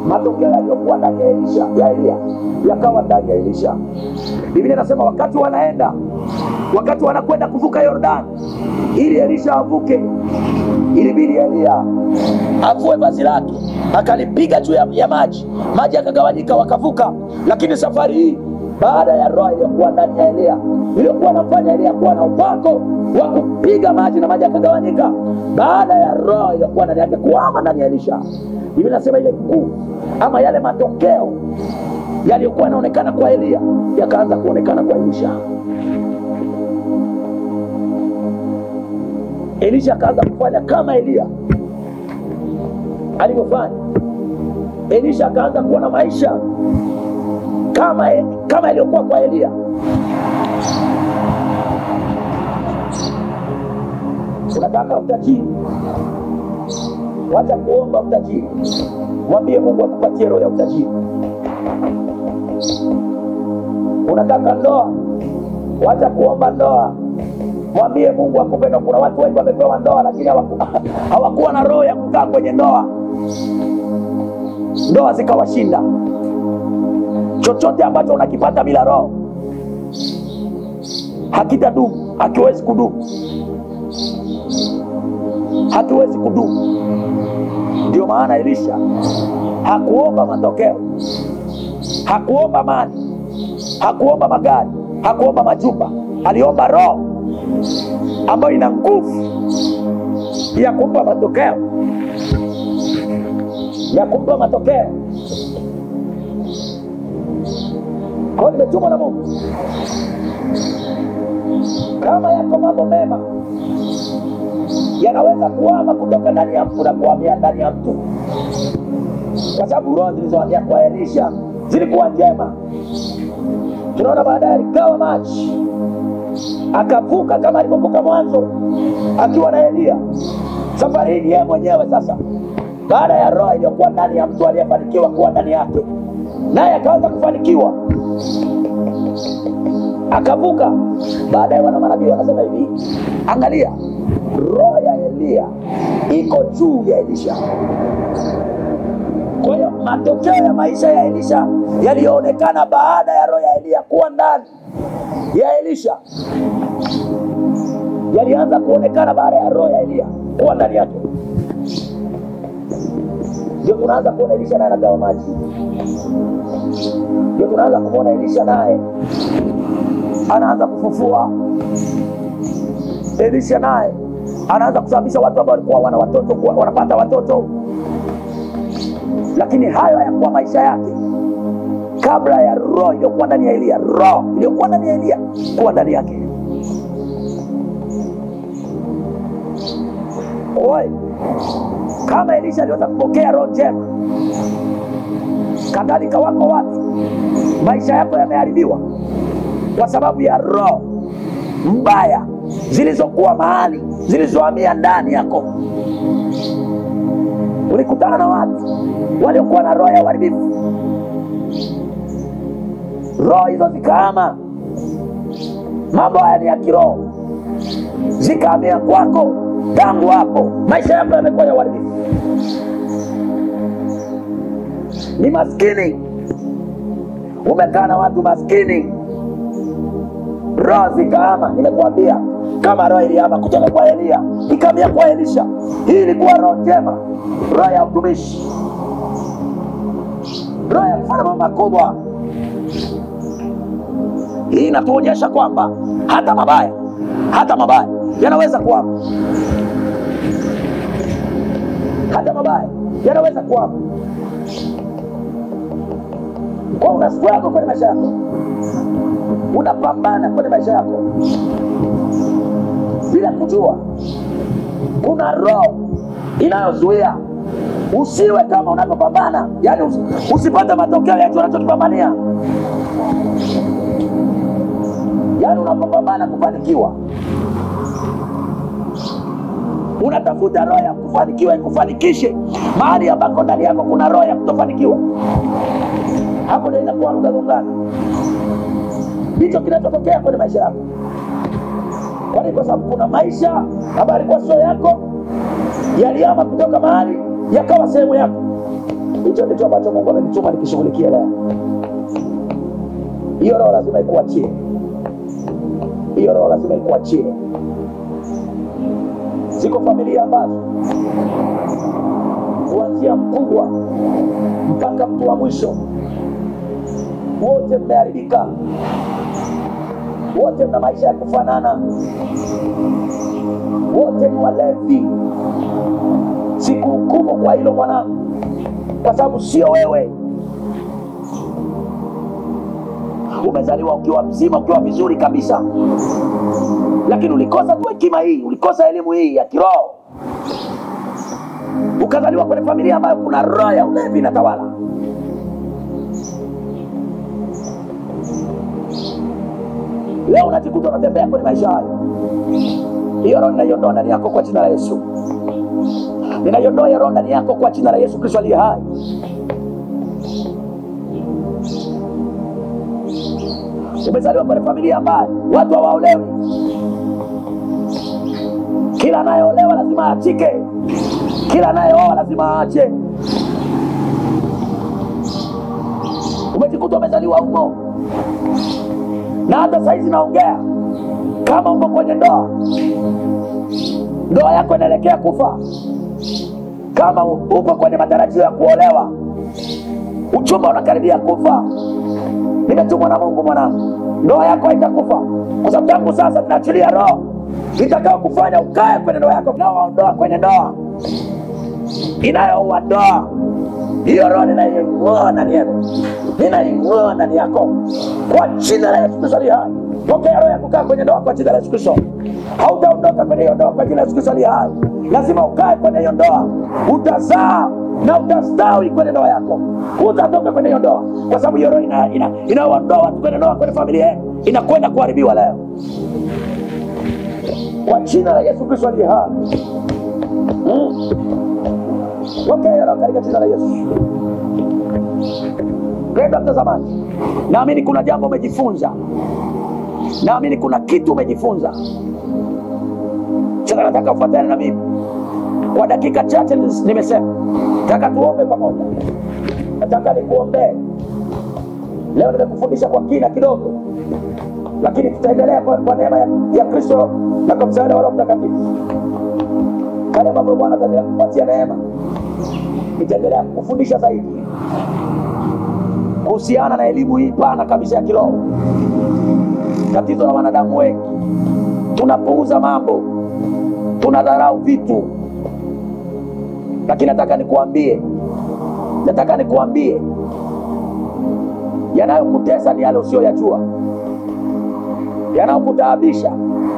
matokeo yaliyokuwa ndani ya Elia yakawa ndani ya Elisha. Biblia inasema wakati wanakwenda kuvuka Yordani ili Elisha avuke, ilibidi Elia avue vazi lake, akalipiga juu ya maji yakagawanyika, wakavuka. Lakini safari hii, baada ya roho iliyokuwa ndani ya Elia, iliyokuwa inafanya Elia kuwa na upako wa kupiga maji na maji yakagawanyika, baada ya roho iliyokuwa ndani yake kuama ndani ya Elisha, Biblia inasema ile nguvu ama yale matokeo yaliyokuwa yanaonekana kwa Elia yakaanza kuonekana kwa Elisha. Elisha akaanza kufanya kama Elia alivyofanya. Elisha akaanza kuona maisha kama iliyokuwa kwa Elia. Unataka utajiri, wacha kuomba utajiri, mwambie Mungu akupatie roho ya utajiri. Unataka ndoa, wacha kuomba ndoa, mwambie Mungu akupe ndoa. Kuna watu wengi wamepewa ndoa lakini hawakuwa na roho ya kukaa kwenye ndoa, ndoa zikawashinda. Chochote ambacho unakipata bila roho hakitadumu, hakiwezi kudumu, hakiwezi kudumu. Ndio maana Elisha hakuomba matokeo, hakuomba mali, hakuomba magari, hakuomba majumba. Aliomba roho ambayo ina nguvu ya kumpa matokeo, ya kumpa matokeo. Kwa hiyo nimetumwa na Mungu. Kama yako mambo mema yanaweza kuhama kutoka ndani ya mtu na kuhamia ndani ya mtu, kwa sababu roho zilizohamia kwa Elisha zilikuwa njema. Tunaona baadaye alikawa maji akavuka kama alivyovuka mwanzo akiwa na Elia. Safari hii yeye mwenyewe sasa, baada ya roho iliyokuwa ndani ya mtu aliyefanikiwa kuwa ndani yake, naye akaanza kufanikiwa, akavuka. Baadaye wana manabii wanasema hivi, angalia, roho ya Elia iko juu ya Elisha. Kwa hiyo matokeo ya maisha ya Elisha yaliyoonekana baada ya roho ya Elia kuwa ndani ya Elisha yalianza kuonekana baada ya roho ya Elia kuwa ndani yake. Ndio tunaanza kuona Elisha naye anagawa maji. Ndio tunaanza kuona Elisha naye anaanza kufufua. Elisha naye anaanza kusababisha watu ambao walikuwa wana watoto wanapata watoto. Lakini hayo hayakuwa maisha yake kabla ya roho iliyokuwa ndani ya Elia, roho iliyokuwa ndani ya Elia kuwa ndani yake. Oi, kama Elisha aliweza kupokea roho njema, kadhalika wako watu maisha yako yameharibiwa kwa sababu ya roho mbaya zilizokuwa mahali, zilizohamia ndani yako. Ulikutana na watu waliokuwa na roho ya uharibifu, roho hizo zikaama. Mambo haya ni ya kiroho, zikahamia kwako. Tangu hapo maisha yako yamekuwa ya uharibifu. Ni maskini, umekaa na watu maskini, roho zikaama. Nimekuambia kama roho ilihama kutoka kwa Elia ikahamia kwa Elisha, hii ilikuwa roho njema, roho ya utumishi, roho ya kufanya mambo makubwa. Hii inatuonyesha kwamba hata mabaya yanaweza kuhama. Hata mabaya yanaweza kuhama. Kwa una struggle kwenye maisha yako, unapambana kwenye maisha yako bila kujua, kuna roho inayozuia usiwe kama unavyopambana. Yani usipate matokeo ya unachopambania. Yani unapopambana kufanikiwa, unatafuta roho ya kufanikiwa ikufanikishe mahali ambako ndani yako kuna roho ya kutofanikiwa. Hapo ndio inakuwa lugha. Ndicho kinachotokea kwenye maisha yako. Kwa sababu kuna maisha ambayo yalikuwa sio yako, yalihama kutoka mahali yakawa sehemu yako. Hicho ndicho ambacho Mungu amenituma nikishughulikia leo. Hiyo roho lazima ikuachie. Hiyo roho lazima ikuachie. Ziko familia ambazo kuanzia mkubwa mpaka mtu wa mwisho wote mmeharibika. Wote mna maisha ya kufanana. Wote ni walevi. Sikuhukumu kwa hilo mwanangu, kwa sababu sio wewe. Umezaliwa ukiwa mzima, ukiwa vizuri kabisa, lakini ulikosa tu hekima hii, ulikosa elimu hii ya kiroho. Ukazaliwa kwenye familia ambayo kuna roho ya ulevi inatawala. Leo unajikuta unatembea kwenye maisha hayo. Hiyo roho ninaiondoa ndani yako kwa jina la Yesu. Ninaiondoa hiyo roho ndani yako kwa jina la Yesu Kristo aliye hai. Umezaliwa kwenye familia ambayo watu hawaolewi. Kila anayeolewa lazima aachike. Kila anayeoa lazima aache. Umejikuta umezaliwa humo. Na hata saizi naongea, kama uko kwenye ndoa, ndoa yako inaelekea kufa. Kama uko kwenye matarajio ya kuolewa, uchumba unakaribia kufa, nimetumwa na Mungu mwanangu, ndoa yako haitakufa. Kwa sababu tangu sasa tunaachilia roho itakao kufanya ukae kwenye ndoa yako. Naondoa kwenye ndoa inayoua ndoa. Hiyo roho ninaing'oa ndani yako. Ninaing'oa ndani yako kwa jina la Yesu Kristo aliye hai. Pokea roho ya kukaa kwenye ndoa kwa jina la Yesu Kristo. Hautaondoka kwenye hiyo ndoa kwa jina la Yesu Kristo aliye hai. Lazima ukae kwenye hiyo ndoa. Utazaa na utastawi kwenye ndoa yako. Utatoka kwenye hiyo ndoa, kwa sababu hiyo roho inaondoa watu kwenye ndoa, kwenye familia yenu, inakwenda kuharibiwa leo. kwa jina la Yesu Kristo aliye hai. Pokea roho katika jina la Yesu. Mpendwa mtazamaji, naamini kuna jambo umejifunza, naamini kuna kitu umejifunza. Sasa nataka ufuatane na mimi kwa dakika chache. Nimesema nataka tuombe pamoja, nataka nikuombee. Leo nimekufundisha kwa kina kidogo, lakini tutaendelea kwa neema ya Kristo na kwa msaada wa Roho Mtakatifu. Kama ambavyo Bwana ataendelea kupatia neema, nitaendelea kufundisha zaidi kuhusiana na elimu hii pana kabisa ya kiroho. Tatizo la wanadamu wengi, tunapuuza mambo, tunadharau vitu. Lakini nataka nikuambie yanayokutesa ni yale usiyoyajua. Yanayokutaabisha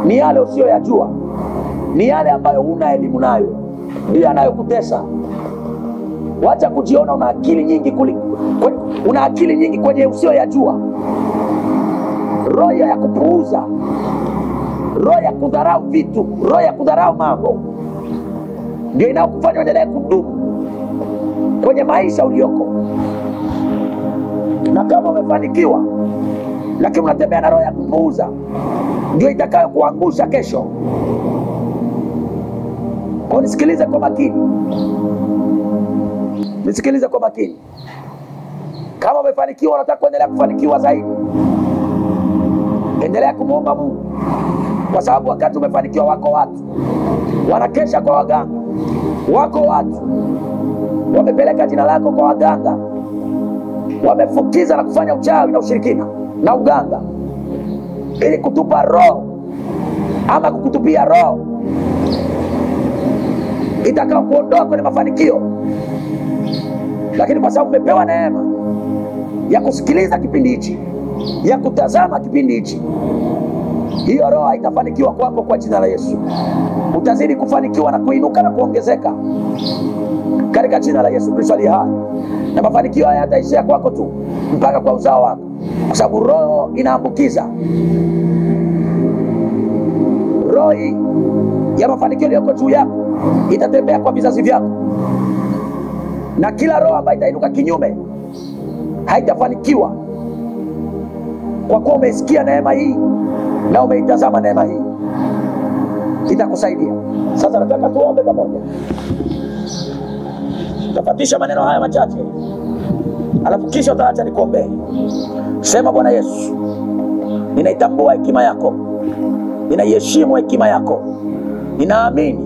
ni yale usiyoyajua. Ni yale ambayo huna elimu nayo, ndio yanayokutesa. Wacha kujiona una akili nyingi kwenye usiyoyajua. Roho ya kupuuza, roho ya kudharau vitu, roho ya kudharau mambo, ndio inayokufanya uendelee kudumu kwenye maisha ulioko. Na kama umefanikiwa lakini unatembea na roho ya kupuuza, ndio itakayo kuangusha kesho. Kwa nisikilize kwa makini. Nisikilize kwa makini. Kama umefanikiwa, unataka kuendelea kufanikiwa zaidi, endelea kumuomba Mungu. Kwa sababu wakati umefanikiwa, wako watu wanakesha kwa waganga. Wako watu wamepeleka jina lako kwa waganga, wamefukiza na kufanya uchawi na ushirikina na uganga, ili kutupa roho ama kukutupia roho itakao kuondoa kwenye mafanikio. Lakini kwa sababu umepewa neema ya kusikiliza kipindi hichi, ya kutazama kipindi hichi, hiyo roho haitafanikiwa kwako kwa jina la Yesu. Utazidi kufanikiwa na kuinuka na kuongezeka katika jina la Yesu Kristo aliye hai. Na mafanikio haya yataishia kwako tu, mpaka kwa uzao wako, kwa sababu roho inaambukiza. Roho ya mafanikio iliyoko juu yako itatembea kwa vizazi vyako, na kila roho ambayo itainuka kinyume haitafanikiwa, kwa kuwa umesikia neema hii na umeitazama neema hii. Itakusaidia. Sasa nataka tuombe pamoja. Tafatisha maneno haya machache, alafu kisha utaacha nikuombee. Sema: Bwana Yesu, ninaitambua hekima yako, ninaiheshimu hekima yako, ninaamini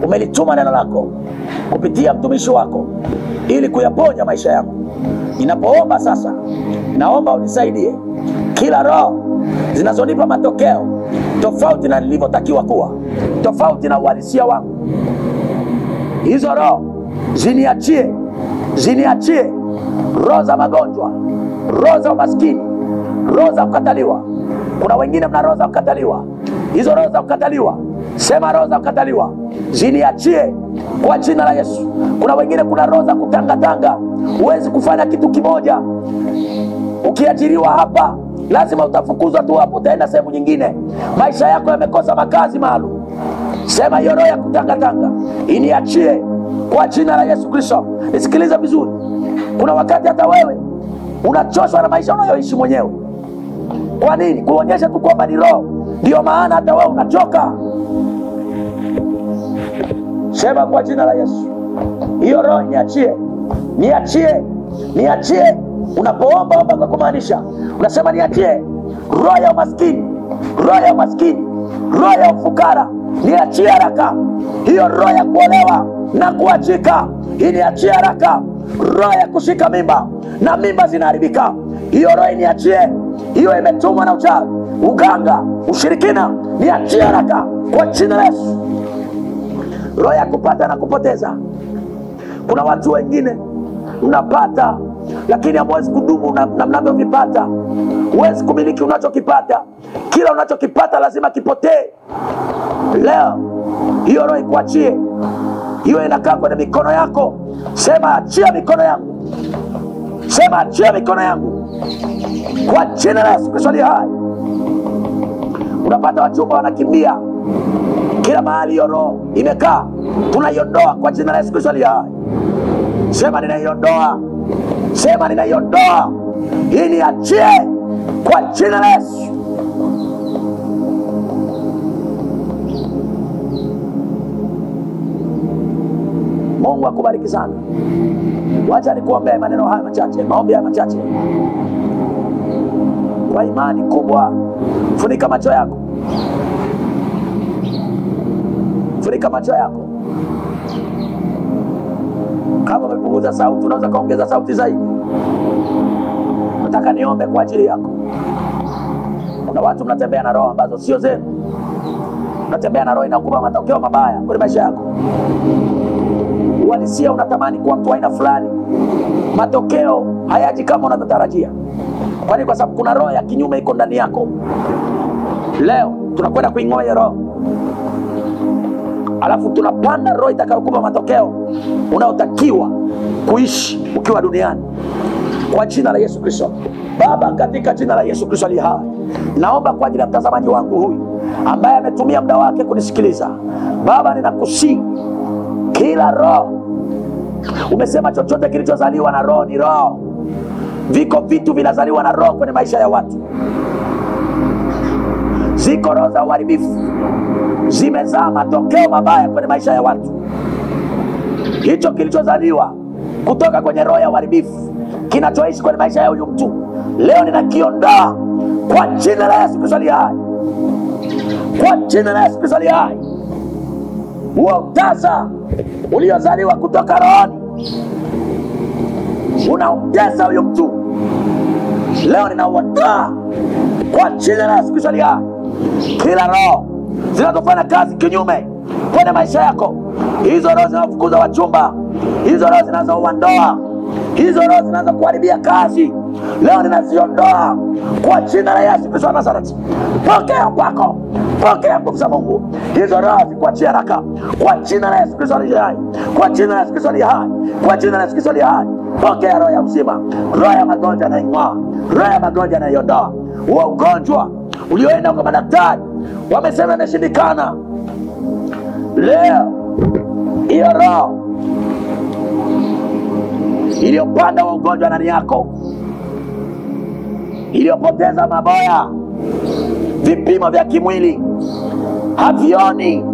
umelituma neno lako kupitia mtumishi wako ili kuyaponya maisha yangu. Ninapoomba sasa, naomba unisaidie kila roho zinazonipa matokeo tofauti na nilivyotakiwa kuwa, tofauti na uhalisia wangu. Hizo roho ziniachie, ziniachie. Roho za magonjwa, roho za umaskini, roho za kukataliwa. Kuna wengine mna roho za kukataliwa. Hizo roho za kukataliwa, sema roho za kukataliwa ziniachie kwa jina la Yesu. Kuna wengine kuna roho za kutangatanga. Huwezi kufanya kitu kimoja. Ukiajiriwa hapa, lazima utafukuzwa tu hapo, utaenda sehemu nyingine. Maisha yako yamekosa makazi maalum. Sema hiyo roho ya kutangatanga iniachie kwa jina la Yesu Kristo. Nisikilize vizuri. Kuna wakati hata wewe unachoshwa na maisha unayoishi mwenyewe. Kwa nini? Kuonyesha tu kwamba ni roho. Ndio maana hata wewe unachoka. Sema kwa jina la Yesu, hiyo roho niachie, niachie, niachie. Unapoomba omba kwa kumaanisha. Unasema niachie roho ya umaskini, roho ya umaskini, roho ya ufukara, niachie haraka. Hiyo roho ya kuolewa na kuachika, niachie haraka. Roho ya kushika mimba na mimba zinaharibika, hiyo roho niachie. Hiyo imetumwa na uchawi, uganga, ushirikina, niachie haraka kwa jina la Yesu. Roho ya kupata na kupoteza. Kuna watu wengine mnapata, lakini hamwezi kudumu na mnavyovipata. Huwezi kumiliki unachokipata. Kila unachokipata lazima kipotee. Leo hiyo roho ikuachie. Hiyo inakaa kwenye mikono yako. Sema achia mikono yangu. Sema achia mikono yangu kwa jina la Yesu Kristo aliye hai. Unapata wachumba wanakimbia, Kila mahali hiyo roho imekaa, tunaiondoa kwa jina la Yesu Kristo aliye hai. Sema ninaiondoa. Sema ninaiondoa. Hii niachie kwa jina la Yesu. Mungu akubariki sana. Wacha nikuombee maneno haya machache, maombi haya machache. Kwa imani kubwa, funika macho yako. Funika macho yako. Kama umepunguza sauti, unaweza kaongeza sauti zaidi. Nataka niombe kwa ajili yako. Kuna watu mnatembea na roho ambazo sio zenu. Unatembea na roho inakupa matokeo mabaya kwenye maisha yako. Uhalisia unatamani kuwa mtu aina fulani, matokeo hayaji kama unavyotarajia. Kwani kwa sababu kuna roho ya kinyume iko ndani yako. Leo tunakwenda kuing'oa hiyo roho. Alafu tunapanda roho itakayokupa matokeo unayotakiwa kuishi ukiwa duniani. Kwa jina la Yesu Kristo. Baba, katika jina la Yesu Kristo aliye hai, naomba kwa ajili ya mtazamaji wangu huyu ambaye ametumia muda wake kunisikiliza. Baba, ninakusihi kila roho, umesema chochote kilichozaliwa na roho ni roho. Viko vitu vinazaliwa na roho kwenye maisha ya watu. Ziko roho za uharibifu zimezaa matokeo mabaya kwenye maisha ya watu. Hicho kilichozaliwa kutoka kwenye roho ya uharibifu kinachoishi kwenye maisha ya huyu mtu, leo ninakiondoa kwa jina la Yesu Kristo aliye hai. Kwa jina la Yesu Kristo aliye hai. Huo utasa uliozaliwa kutoka rohoni unaongeza huyu mtu, leo ninauondoa kwa jina la Yesu Kristo aliye hai. Kila roho zinazofanya kazi kinyume kwenye maisha yako, hizo roho zinazofukuza wachumba, hizo roho zinazoua ndoa, hizo roho zinazokuharibia kazi, leo ninaziondoa kwa jina la Yesu Kristo wa Nazareti. Pokea kwako, pokea nguvu za Mungu. Hizo roho zikuachie haraka kwa jina la Yesu Kristo aliye hai. Kwa jina la Yesu Kristo aliye hai. Kwa jina la Yesu Kristo aliye hai. Pokea roho ya uzima, roho ya magonjwa na ing'oa, roho ya magonjwa na iondoa. Huo ugonjwa ulioenda kwa madaktari wamesema imeshindikana, leo hiyo roho iliyopanda wa ugonjwa ndani yako, iliyopoteza maboya, vipimo vya kimwili havioni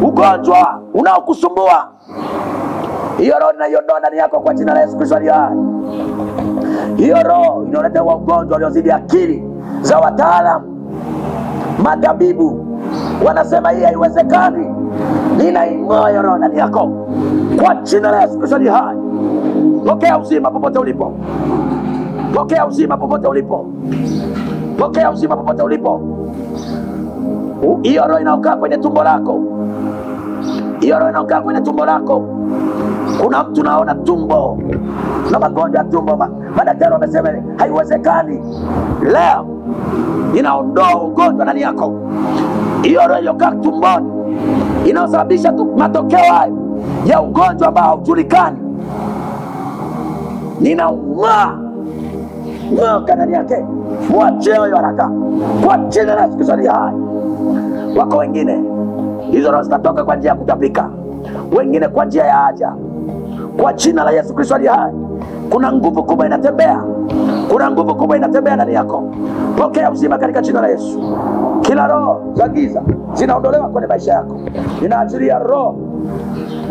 ugonjwa unaokusumbua, hiyo roho inaiondoa ndani yako kwa jina la Yesu Kristo aliye hai. Hiyo roho inaleta ugonjwa uliozidi akili za wataalamu, matabibu wanasema hii haiwezekani, ninaing'oa hiyo roho ndani yako kwa jina la Yesu Kristo aliye hai. Pokea uzima popote ulipo. Pokea uzima popote ulipo. Pokea uzima popote ulipo. Hiyo roho inaokaa kwenye tumbo lako, hiyo roho inaokaa kwenye tumbo lako. Kuna mtu naona tumbo na magonjwa ya tumbo, madaktari wamesema haiwezekani, leo inaondoa ugonjwa ndani yako. Hiyo roho iliyokaa tumboni inayosababisha matokeo hayo ya ugonjwa ambao haujulikani, ninaung'oa ndani yake. Mwachie huyo haraka kwa jina la Yesu Kristo aliye hai. Wako wengine hizo roho zitatoka kwa njia ya kutapika, wengine kwa njia ya haja. Kwa jina la Yesu Kristo aliye hai, kuna nguvu kubwa inatembea, kuna nguvu kubwa inatembea ndani yako. Pokea uzima katika jina la Yesu. Kila roho za giza zinaondolewa kwenye maisha yako. Ninaachilia roho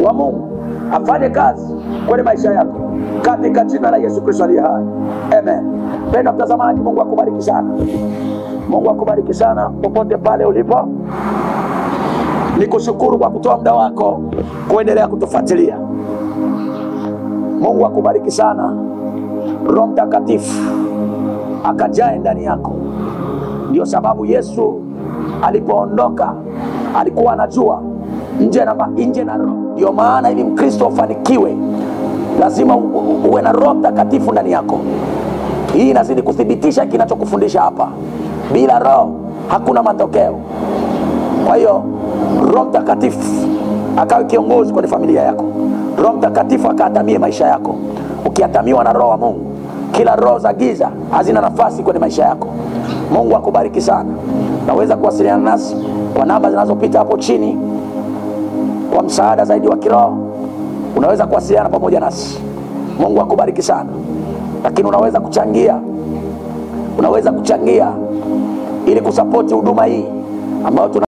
wa Mungu afanye kazi kwenye maisha yako katika jina la Yesu Kristo aliye hai. Amen. Penda mtazamaji, Mungu akubariki sana. Mungu akubariki sana popote pale ulipo. Nikushukuru kwa kutoa muda wako kuendelea kutufuatilia. Mungu akubariki sana. Roho Mtakatifu akajae ndani yako. Ndio sababu Yesu alipoondoka alikuwa anajua nje na roho. Ndio maana ili Mkristo ufanikiwe lazima uwe na Roho Mtakatifu ndani yako. Hii inazidi kuthibitisha kinachokufundisha hapa. Bila roho hakuna matokeo. Kwa hiyo Roho Mtakatifu akawe kiongozi kwenye familia yako. Roho Mtakatifu akatamie maisha yako. Ukiatamiwa na roho wa Mungu, kila roho za giza hazina nafasi kwenye maisha yako. Mungu akubariki sana. Naweza kuwasiliana nasi kwa namba zinazopita hapo chini kwa msaada zaidi wa kiroho, unaweza kuwasiliana pamoja nasi. Mungu akubariki sana. Lakini unaweza kuchangia ili kusapoti huduma hii ambayo